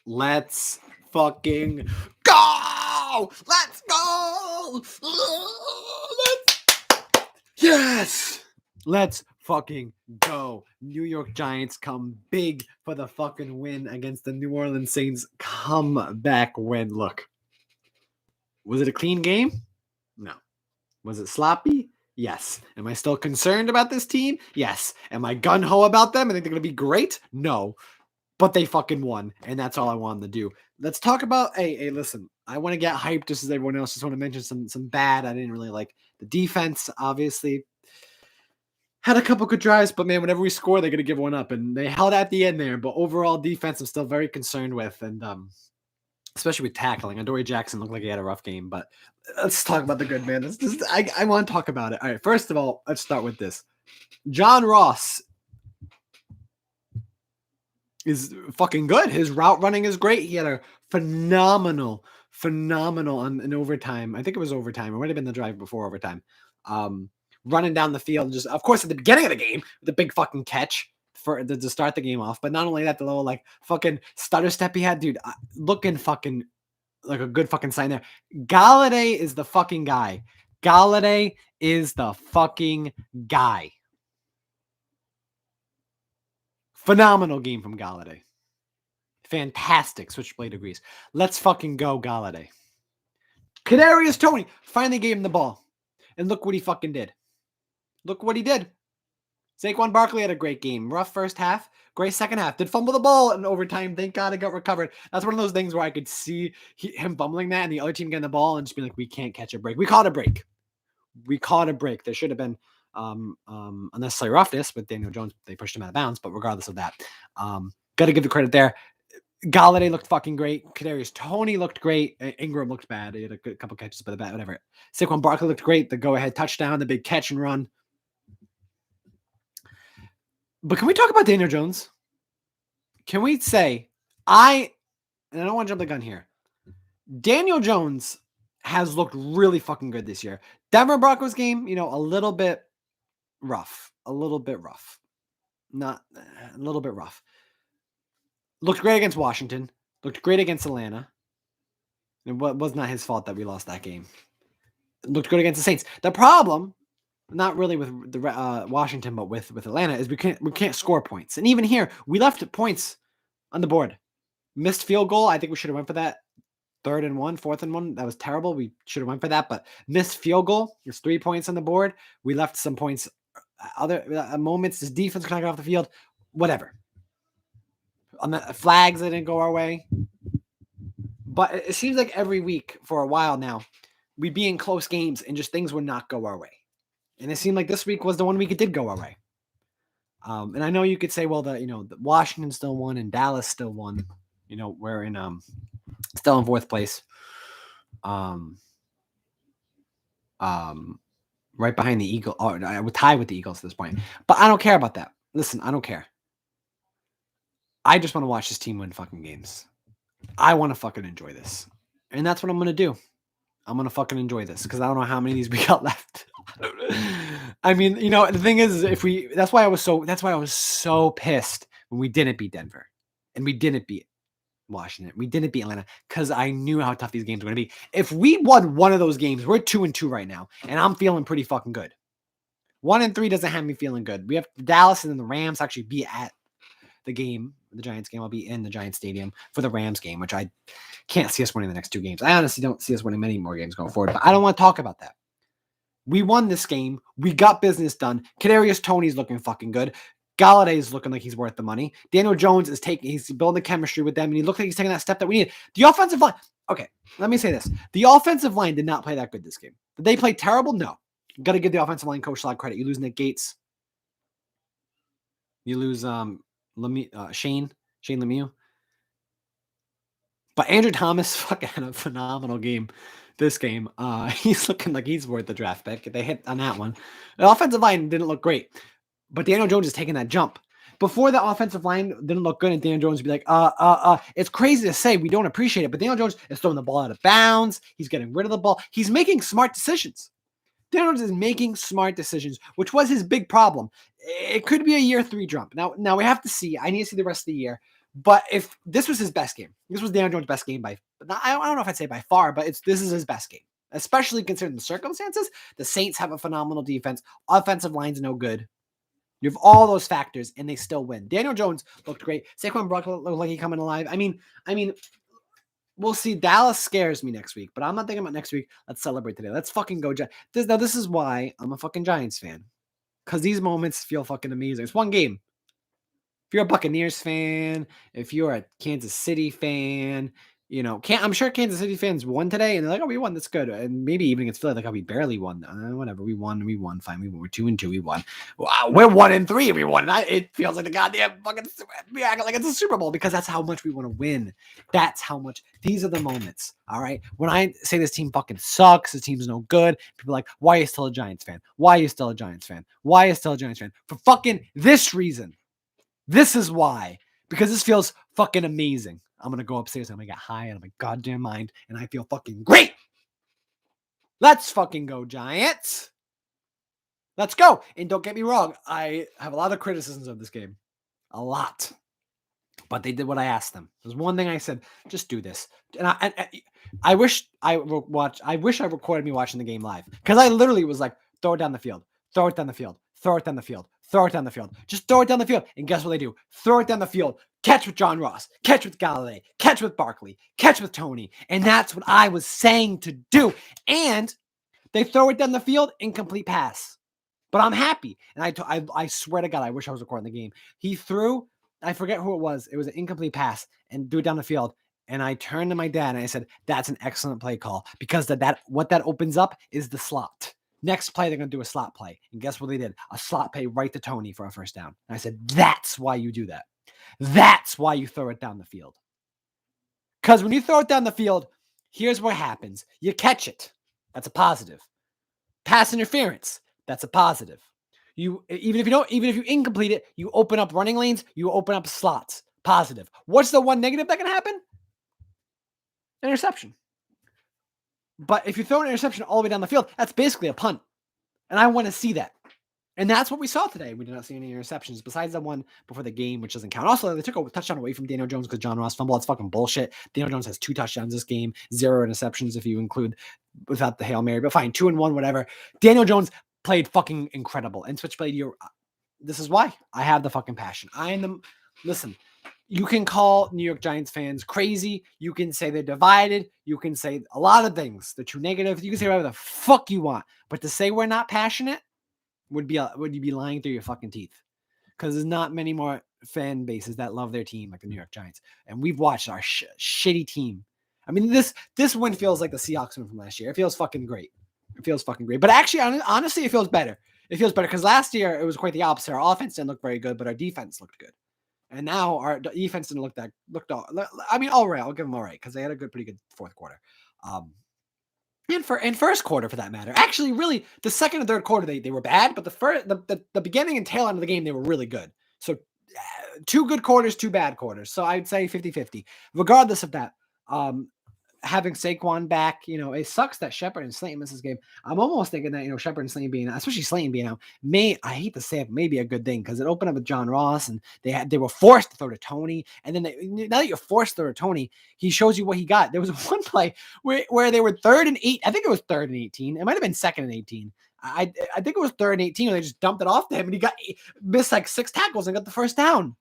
Let's fucking go! Let's go! Yes! Let's fucking go. New York Giants come big for the fucking win against the New Orleans Saints. Comeback win. Look, was it a clean game? No. Was it sloppy? Yes. Am I still concerned about this team? Yes. Am I gung-ho about them? I think they're going to be great? No. But they fucking won, and that's all I wanted to do. Let's talk about, hey, listen, I want to get hyped just as everyone else. Just want to mention some bad. I didn't really like the defense, obviously. Had a couple good drives, but man, whenever we score, they're going to give one up, and they held at the end there. But overall defense, I'm still very concerned with, and especially with tackling. Adoree Jackson looked like he had a rough game, but let's talk about the good, man. I want to talk about it. All right, first of all, let's start with this. John Ross is fucking good. His route running is great. He had a phenomenal in overtime. I think it was overtime. It might have been the drive before overtime. Running down the field, just of course at the beginning of the game, the big fucking catch to start the game off. But not only that, the little like fucking stutter step he had, dude, looking fucking like a good fucking sign there. Golladay is the fucking guy. Golladay is the fucking guy. Phenomenal game from Golladay. Fantastic switchblade degrees. Let's fucking go, Golladay. Kadarius Toney finally gave him the ball. And look what he fucking did. Look what he did. Saquon Barkley had a great game. Rough first half, great second half. Did fumble the ball in overtime. Thank God it got recovered. That's one of those things where I could see him fumbling that and the other team getting the ball and just being like, we can't catch a break. We caught a break. There should have been unnecessary roughness with Daniel Jones. They pushed him out of bounds, but regardless of that, got to give the credit there. Golladay looked fucking great. Kadarius Toney looked great. Ingram looked bad. He had a couple catches, but whatever. Saquon Barkley looked great. The go-ahead touchdown, the big catch and run. But can we talk about Daniel Jones? Can we say, and I don't want to jump the gun here. Daniel Jones has looked really fucking good this year. Denver Broncos game, a little bit rough. Not a little bit rough. Looked great against Washington. Looked great against Atlanta. It was not his fault that we lost that game. Looked good against the Saints. The problem, not really with the Washington, but with Atlanta, is we can't score points. And even here, we left points on the board. Missed field goal. I think we should have went for that. 3rd and 1, 4th and 1. That was terrible. We should have went for that. But missed field goal. There's 3 points on the board. We left some points. Other moments, this defense kind of got off the field. Whatever. On the flags, that didn't go our way. But it seems like every week for a while now, we'd be in close games and just things would not go our way. And it seemed like this week was the one week it did go our way. And I know you could say, well, the Washington still won and Dallas still won. We're in still in 4th place. Right behind the Eagles. I would tie with the Eagles at this point. But I don't care about that. Listen, I don't care. I just want to watch this team win fucking games. I want to fucking enjoy this. And that's what I'm going to do. I'm going to fucking enjoy this because I don't know how many of these we got left. I mean, the thing is, that's why I was so pissed when we didn't beat Denver and we didn't beat Washington. We didn't beat Atlanta because I knew how tough these games were going to be. If we won one of those games, we're 2-2 right now, and I'm feeling pretty fucking good. 1-3 doesn't have me feeling good. We have Dallas and then the Rams actually be at the Giants game. I'll be in the Giants stadium for the Rams game, which I can't see us winning the next 2 games. I honestly don't see us winning many more games going forward, but I don't want to talk about that. We won this game. We got business done. Kadarius Toney's looking fucking good. Golladay is looking like he's worth the money. Daniel Jones he's building the chemistry with them, and he looks like he's taking that step that we need. The offensive line, okay, let me say this. The offensive line did not play that good this game. Did they play terrible? No. Got to give the offensive line coach a lot of credit. You lose Nick Gates. You lose Shane Lemieux. But Andrew Thomas fucking had a phenomenal game this game. He's looking like he's worth the draft pick. They hit on that one. The offensive line didn't look great. But Daniel Jones is taking that jump. Before the offensive line didn't look good, and Daniel Jones would be like, it's crazy to say we don't appreciate it, but Daniel Jones is throwing the ball out of bounds. He's getting rid of the ball. He's making smart decisions. Daniel Jones is making smart decisions, which was his big problem. It could be a year 3 jump. Now we have to see. I need to see the rest of the year. But if this was his best game, this was Daniel Jones' best game by, I don't know if I'd say by far, but this is his best game, especially considering the circumstances. The Saints have a phenomenal defense. Offensive line's no good. You have all those factors, and they still win. Daniel Jones looked great. Saquon Barkley looked like he coming alive. I mean, we'll see. Dallas scares me next week, but I'm not thinking about next week. Let's celebrate today. Let's fucking go Giants. This is why I'm a fucking Giants fan, because these moments feel fucking amazing. It's one game. If you're a Buccaneers fan, if you're a Kansas City fan, I'm sure Kansas City fans won today, and they're like, "Oh, we won. That's good." And maybe even against Philly, like, "Oh, we barely won." Whatever, we won. Fine, we're 2-2. We won. Wow, we're 1-3. We won. It feels like the goddamn fucking. We act like it's a Super Bowl because that's how much we want to win. That's how much. These are the moments. All right. When I say this team fucking sucks, this team's no good. People are like, "Why are you still a Giants fan? Why are you still a Giants fan? Why are you still a Giants fan?" For fucking this reason. This is why. Because this feels fucking amazing. I'm going to go upstairs. I'm going to get high out of my goddamn mind. And I feel fucking great. Let's fucking go, Giants. Let's go. And don't get me wrong. I have a lot of criticisms of this game. A lot. But they did what I asked them. There's one thing I said, just do this. And I wish I recorded me watching the game live. Because I literally was like, throw it down the field. Throw it down the field. Throw it down the field. Throw it down the field. Just throw it down the field. And guess what they do? Throw it down the field. Catch with John Ross. Catch with Galilei. Catch with Barkley. Catch with Tony. And that's what I was saying to do. And they throw it down the field, incomplete pass. But I'm happy. And I swear to God, I wish I was recording the game. He threw, I forget who it was. It was an incomplete pass and threw it down the field. And I turned to my dad and I said, that's an excellent play call, because what that opens up is the slot. Next play, they're going to do a slot play. And guess what they did? A slot play right to Tony for a first down. And I said, that's why you do that. That's why you throw it down the field. Because when you throw it down the field, here's what happens. You catch it. That's a positive. Pass interference. That's a positive. Even if you incomplete it, you open up running lanes, you open up slots. Positive. What's the one negative that can happen? Interception. But if you throw an interception all the way down the field, that's basically a punt. And I want to see that. And that's what we saw today. We did not see any interceptions besides the one before the game, which doesn't count. Also, they took a touchdown away from Daniel Jones because John Ross fumbled. It's fucking bullshit. Daniel Jones has 2 touchdowns this game, 0 interceptions if you include without the Hail Mary. But fine, 2-1, whatever. Daniel Jones played fucking incredible. And Switchblade, this is why I have the fucking passion. Listen, you can call New York Giants fans crazy. You can say they're divided. You can say a lot of things. They're too negative. You can say whatever the fuck you want. But to say we're not passionate would you be lying through your fucking teeth? Because there's not many more fan bases that love their team like the New York Giants. And we've watched our shitty team. I mean, this win feels like the Seahawks win from last year. It feels fucking great. But actually, honestly, it feels better. It feels better because last year it was quite the opposite. Our offense didn't look very good, but our defense looked good. And now our defense didn't look all right. I'll give them all right because they had a pretty good fourth quarter. And first quarter for that matter. Actually, really, the second and third quarter they were bad, but the beginning and tail end of the game they were really good. So 2 good quarters, 2 bad quarters. So I'd say 50-50. Regardless of that, having Saquon back, it sucks that Shepard and Slayton missed this game. I'm almost thinking that, Shepard and Slayton especially Slayton being out, I hate to say it, maybe a good thing because it opened up with John Ross and they were forced to throw to Tony. And then now that you're forced to throw to Tony, he shows you what he got. There was one play where they were 3rd and 8. I think it was 3rd and 18. It might have been 2nd and 18. I think it was 3rd and 18 when they just dumped it off to him and he missed like 6 tackles and got the first down.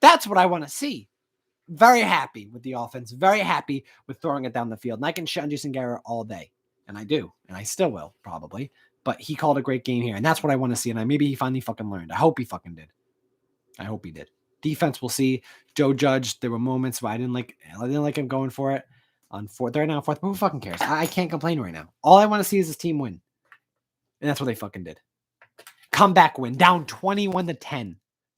That's what I want to see. Very happy with the offense. Very happy with throwing it down the field. And I can shit on Jason Garrett all day. And I do. And I still will, probably. But he called a great game here. And that's what I want to see. And maybe he finally fucking learned. I hope he fucking did. I hope he did. Defense, we'll see. Joe Judge, there were moments where I didn't like him going for it. On 4th, they're now 4th. But who fucking cares? I can't complain right now. All I want to see is this team win. And that's what they fucking did. Comeback win. Down 21-10.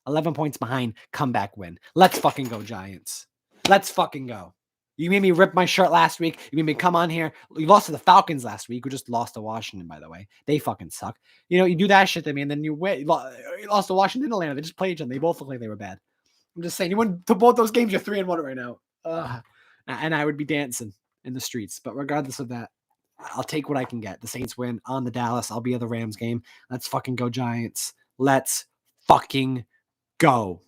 11 points behind, comeback win. Let's fucking go, Giants. Let's fucking go. You made me rip my shirt last week. You made me come on here. You lost to the Falcons last week, who just lost to Washington, by the way. They fucking suck. You do that shit to me, and then you lost to Washington, Atlanta. They just played each other. They both look like they were bad. I'm just saying, you win to both those games, you're 3-1 right now. And I would be dancing in the streets. But regardless of that, I'll take what I can get. The Saints win on the Dallas. I'll be at the Rams game. Let's fucking go, Giants. Let's fucking go.